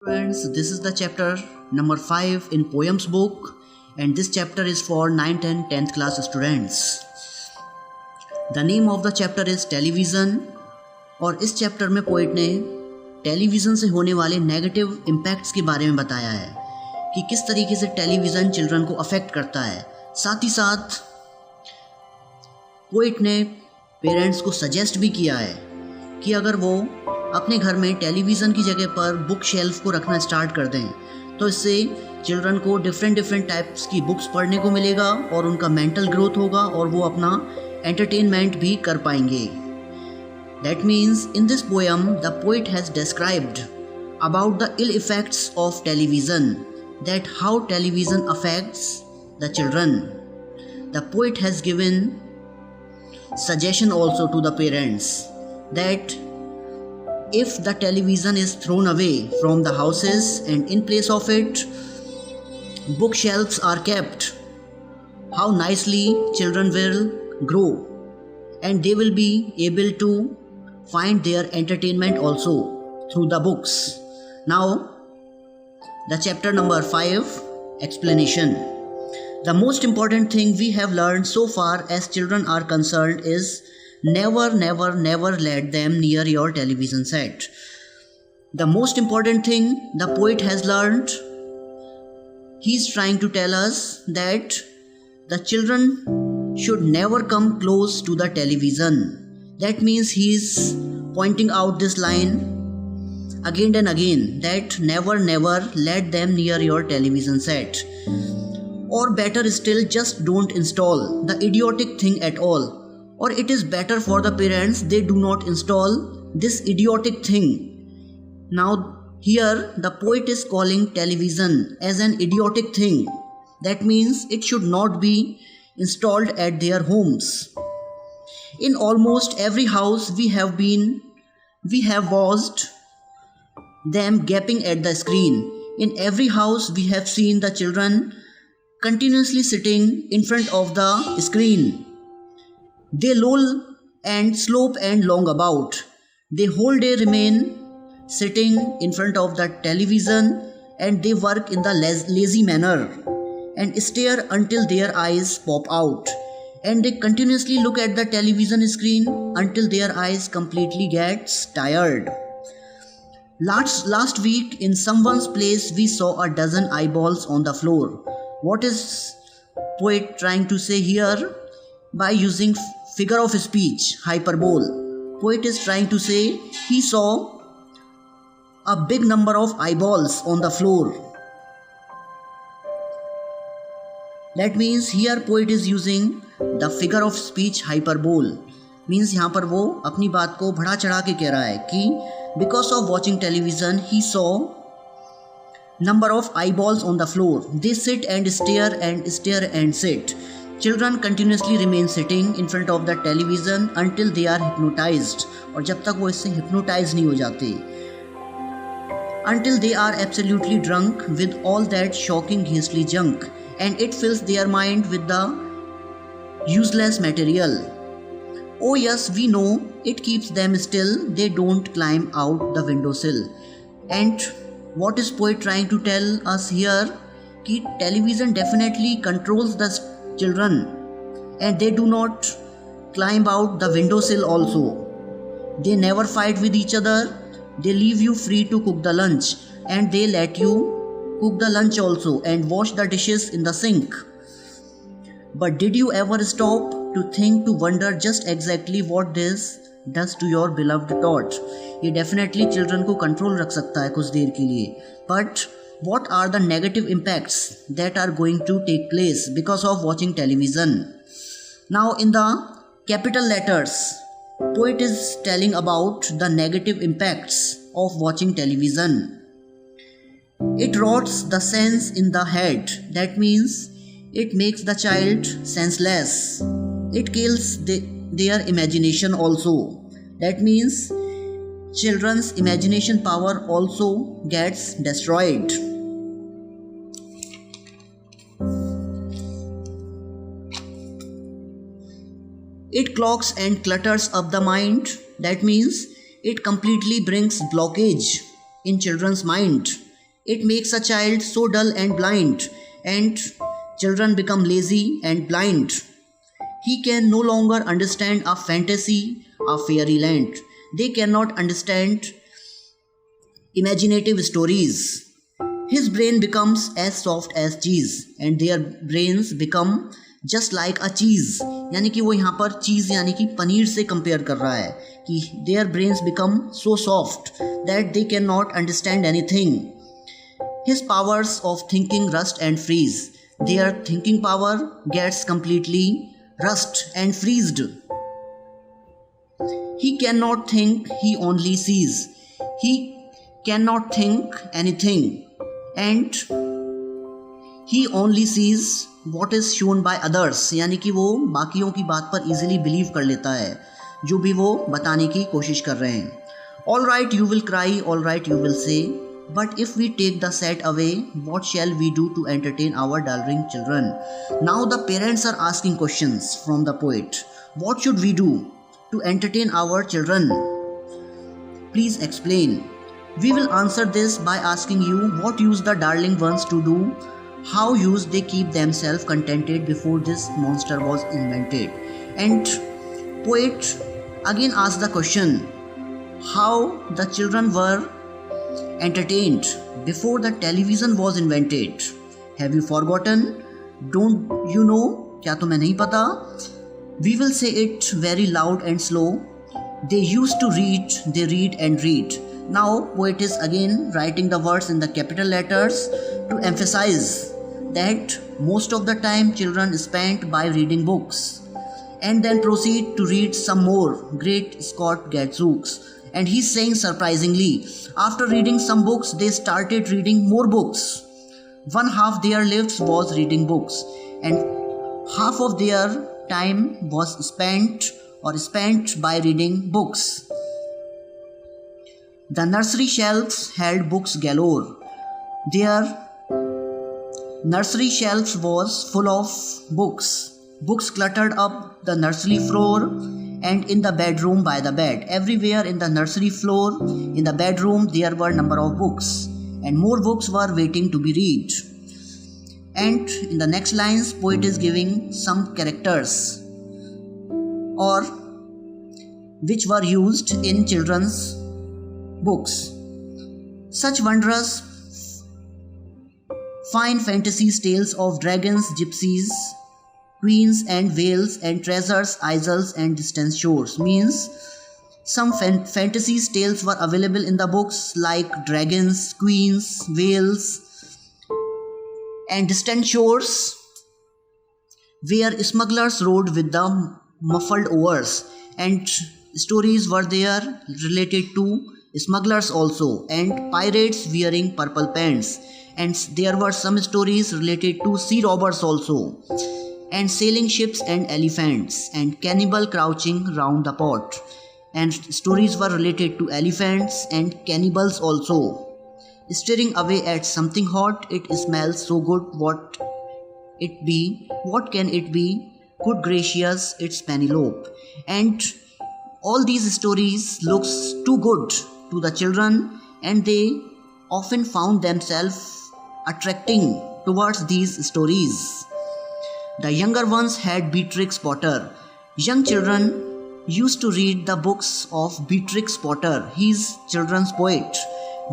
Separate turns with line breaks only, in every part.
Friends, this is the chapter number 5 in Poems book, and this chapter is for 9th and 10th class students. The name of the chapter is Television, और इस chapter में poet ने television से होने वाले negative impacts के बारे में बताया है कि किस तरीके से टेलीविज़न चिल्ड्रन को अफेक्ट करता है। साथ ही साथ पोइट ने पेरेंट्स को सजेस्ट भी किया है कि अगर वो अपने घर में टेलीविज़न की जगह पर बुक शेल्फ को रखना स्टार्ट कर दें तो इससे चिल्ड्रन को डिफरेंट टाइप्स की बुक्स पढ़ने को मिलेगा और उनका मेंटल ग्रोथ होगा और वो अपना एंटरटेनमेंट भी कर पाएंगे। That means in this poem the poet has described about the ill effects of television, that how television affects the children. The poet has given suggestion also to the parents that if the television is thrown away from the houses and in place of it bookshelves are kept, how nicely children will grow and they will be able to find their entertainment also through the books. Now the chapter number 5, explanation. The most important thing we have learned so far as children are concerned is never let them near your television set. The most important thing the poet has learned, he is trying to tell us that the children should never come close to the television. That means he is pointing out this line again and again, that never let them near your television set. Or better still, just don't install the idiotic thing at all. Or it is better for the parents, they do not install this idiotic thing. Now here the poet is calling television as an idiotic thing. That means it should not be installed at their homes. In almost every house we have watched them gaping at the screen. In every house we have seen the children continuously sitting in front of the screen. They loll and slope and long about. They whole day remain sitting in front of the television and they work in the lazy manner and stare until their eyes pop out. And they continuously look at the television screen until their eyes completely gets tired. Last week in someone's place we saw a dozen eyeballs on the floor. What is poet trying to say here? By using figure of speech, hyperbole, poet is trying to say he saw a big number of eyeballs on the floor. That means here poet is using the figure of speech hyperbole. Means यहाँ पर वो अपनी बात को बढ़ा चढ़ा के कह रहा है कि because of watching television he saw number of eyeballs on the floor. They sit and stare and sit. Children continuously remain sitting in front of the television until they are hypnotized. और जब तक वो इससे hypnotize नहीं हो जाते. Until they are absolutely drunk with all that shocking ghastly junk. And it fills their mind with the useless material. Oh yes, we know it keeps them still. They don't climb out the windowsill. And what is poet trying to tell us here? Ki television definitely controls the children and they do not climb out the windowsill also. They never fight with each other. They leave you free to cook the lunch and they let you cook the lunch also and wash the dishes in the sink. But did you ever stop to think, to wonder just exactly what this does to your beloved thought? ये definitely children को control रख सकता है कुछ देर के लिए. But what are the negative impacts that are going to take place because of watching television? Now in the capital letters, poet is telling about the negative impacts of watching television. It rots the sense in the head. That means it makes the child senseless. It kills their imagination also. That means children's imagination power also gets destroyed. It clogs and clutters up the mind. That means it completely brings blockage in children's mind. It makes a child so dull and blind, and children become lazy and blind. He can no longer understand a fantasy, a fairyland. They cannot understand imaginative stories. His brain becomes as soft as cheese and their brains become just like a cheese. यानी कि वो यहाँ पर चीज़ यानी कि पनीर से compare कर रहा है कि their brains become so soft that they cannot understand anything. His powers of thinking rust and freeze. Their thinking power gets completely rust and freezed. He cannot think, he only sees. He cannot think anything and he only sees what is shown by others. यानी कि वो बाकियों की बात पर easily believe कर लेता है जो भी वो बताने की कोशिश कर रहे हैं. All right, you will cry, all right, you will say, but if we take the set away, what shall we do to entertain our darling children? Now the parents are asking questions from the poet. What should we do to entertain our children? Please explain. We will answer this by asking you what used the darling ones to do, how used they keep themselves contented before this monster was invented. And poet again asks the question, how the children were entertained before the television was invented. Have you forgotten? Don't you know? क्या तुम्हें नहीं पता? We will say it very loud and slow. They used to read, they read and read. Now poet is again writing the words in the capital letters to emphasize that most of the time children spent by reading books and then proceed to read some more. Great Scott Gadzooks. And he's saying surprisingly, after reading some books, they started reading more books. One half their lives was reading books and half of their time was spent by reading books. The nursery shelves held books galore. Their nursery shelves was full of books. Books cluttered up the nursery floor and in the bedroom by the bed. Everywhere in the nursery floor, in the bedroom, there were number of books and more books were waiting to be read. And in the next lines, poet is giving some characters or which were used in children's books. Such wondrous fine fantasies, tales of dragons, gypsies, queens and whales and treasures, isles and distant shores. Means some fantasies, tales were available in the books like dragons, queens, whales and distant shores where smugglers rode with the muffled oars, and stories were there related to smugglers also and pirates wearing purple pants, and there were some stories related to sea robbers also and sailing ships and elephants and cannibal crouching round the pot, and stories were related to elephants and cannibals also. Staring away at something hot, it smells so good, what it be, what can it be, good gracious, it's Penelope. And all these stories looks too good to the children and they often found themselves attracting towards these stories. The younger ones had Beatrix Potter. Young children used to read the books of Beatrix Potter, his children's poet,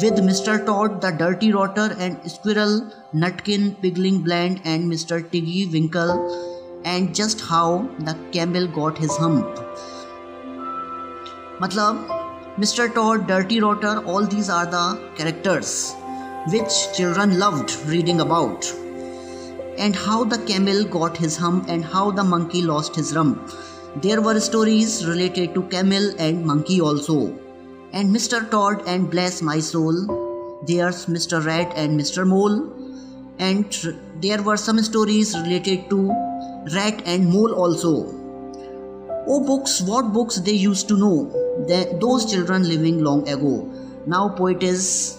with Mr. Todd the Dirty Rotter and Squirrel Nutkin Pigling Bland and Mr. Tiggy Winkle and just how the camel got his hump. मतलब Mr. Todd, Dirty Rotter, all these are the characters which children loved reading about. And how the camel got his hump and how the monkey lost his rump. There were stories related to camel and monkey also. And Mr. Todd and bless my soul, there's Mr. Rat and Mr. Mole. And there were some stories related to rat and mole also. Oh books, what books they used to know, those children living long ago. Now poet is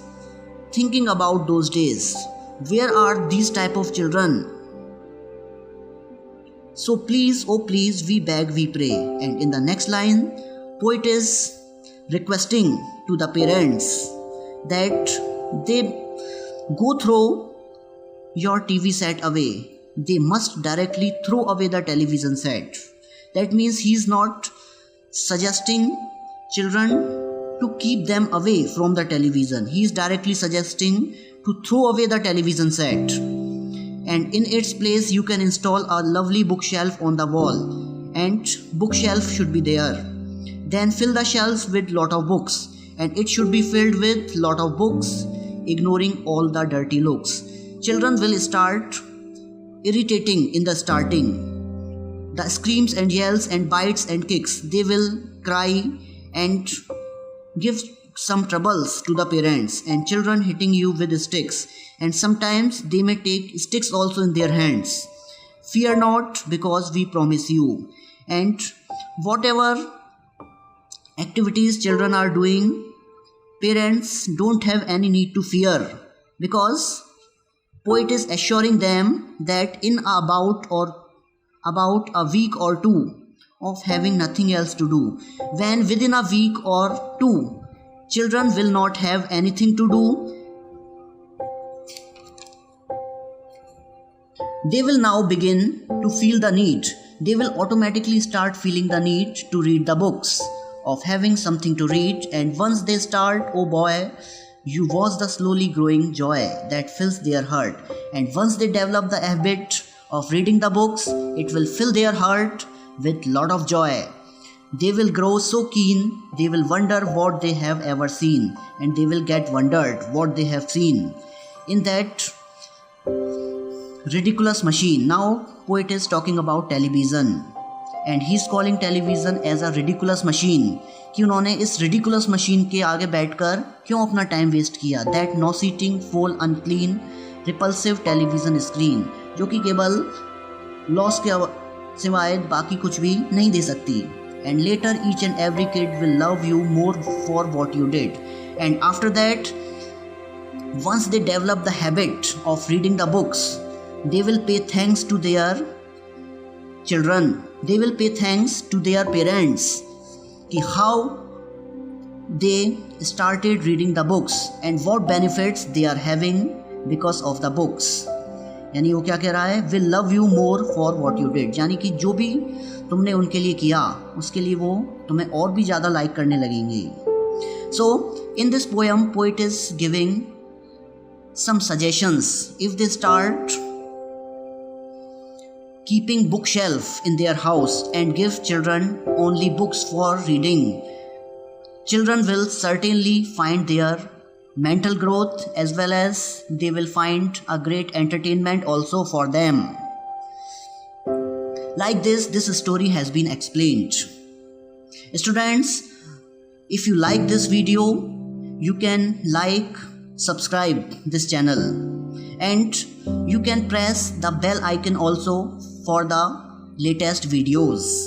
thinking about those days. Where are these type of children? So please, oh please, we beg, we pray. And in the next line, poet is requesting to the parents that they go throw your TV set away. They must directly throw away the television set. That means he is not suggesting children to keep them away from the television. He is directly suggesting to throw away the television set. And in its place you can install a lovely bookshelf on the wall, and bookshelf should be there. Then fill the shelves with lot of books, and it should be filled with lot of books, ignoring all the dirty looks. Children will start irritating in the starting. The screams and yells and bites and kicks, they will cry and give some troubles to the parents, and children hitting you with sticks, and sometimes they may take sticks also in their hands. Fear not, because we promise you. And whatever activities children are doing, parents don't have any need to fear, because poet is assuring them that in about a week or two of having nothing else to do, when within a week or two children will not have anything to do, they will now begin to feel the need. They will automatically start feeling the need to read the books, of having something to read. And once they start, oh boy, you watch the slowly growing joy that fills their heart. And once they develop the habit of reading the books, it will fill their heart with lot of joy. They will grow so keen, they will wonder what they have ever seen, and they will get wondered what they have seen in that ridiculous machine. Now poet is talking about television, and he is calling television as a ridiculous machine. कि उन्होंने इस ridiculous machine के आगे बैठकर क्यों अपना time waste किया. That nauseating, foul, unclean, repulsive television screen, जो कि केवल लॉस के सिवाय बाकी कुछ भी नहीं दे सकती. And later each and every kid will love you more for what you did. And after that, once they develop the habit of reading the books, they will pay thanks to their children. They will pay thanks to their parents कि how they started reading the books and what benefits they are having because of the books. यानी वो क्या कह रहा है, will love you more for what you did, यानी कि जो भी तुमने उनके लिए किया उसके लिए वो तुम्हें और भी ज़्यादा लाइक करने लगेंगे. So in this poem, poet is giving some suggestions. If they start keeping bookshelf in their house and give children only books for reading, children will certainly find their mental growth, as well as they will find a great entertainment also for them. Like this story has been explained. Students, if you like this video, you can like, subscribe this channel, and you can press the bell icon also for the latest videos.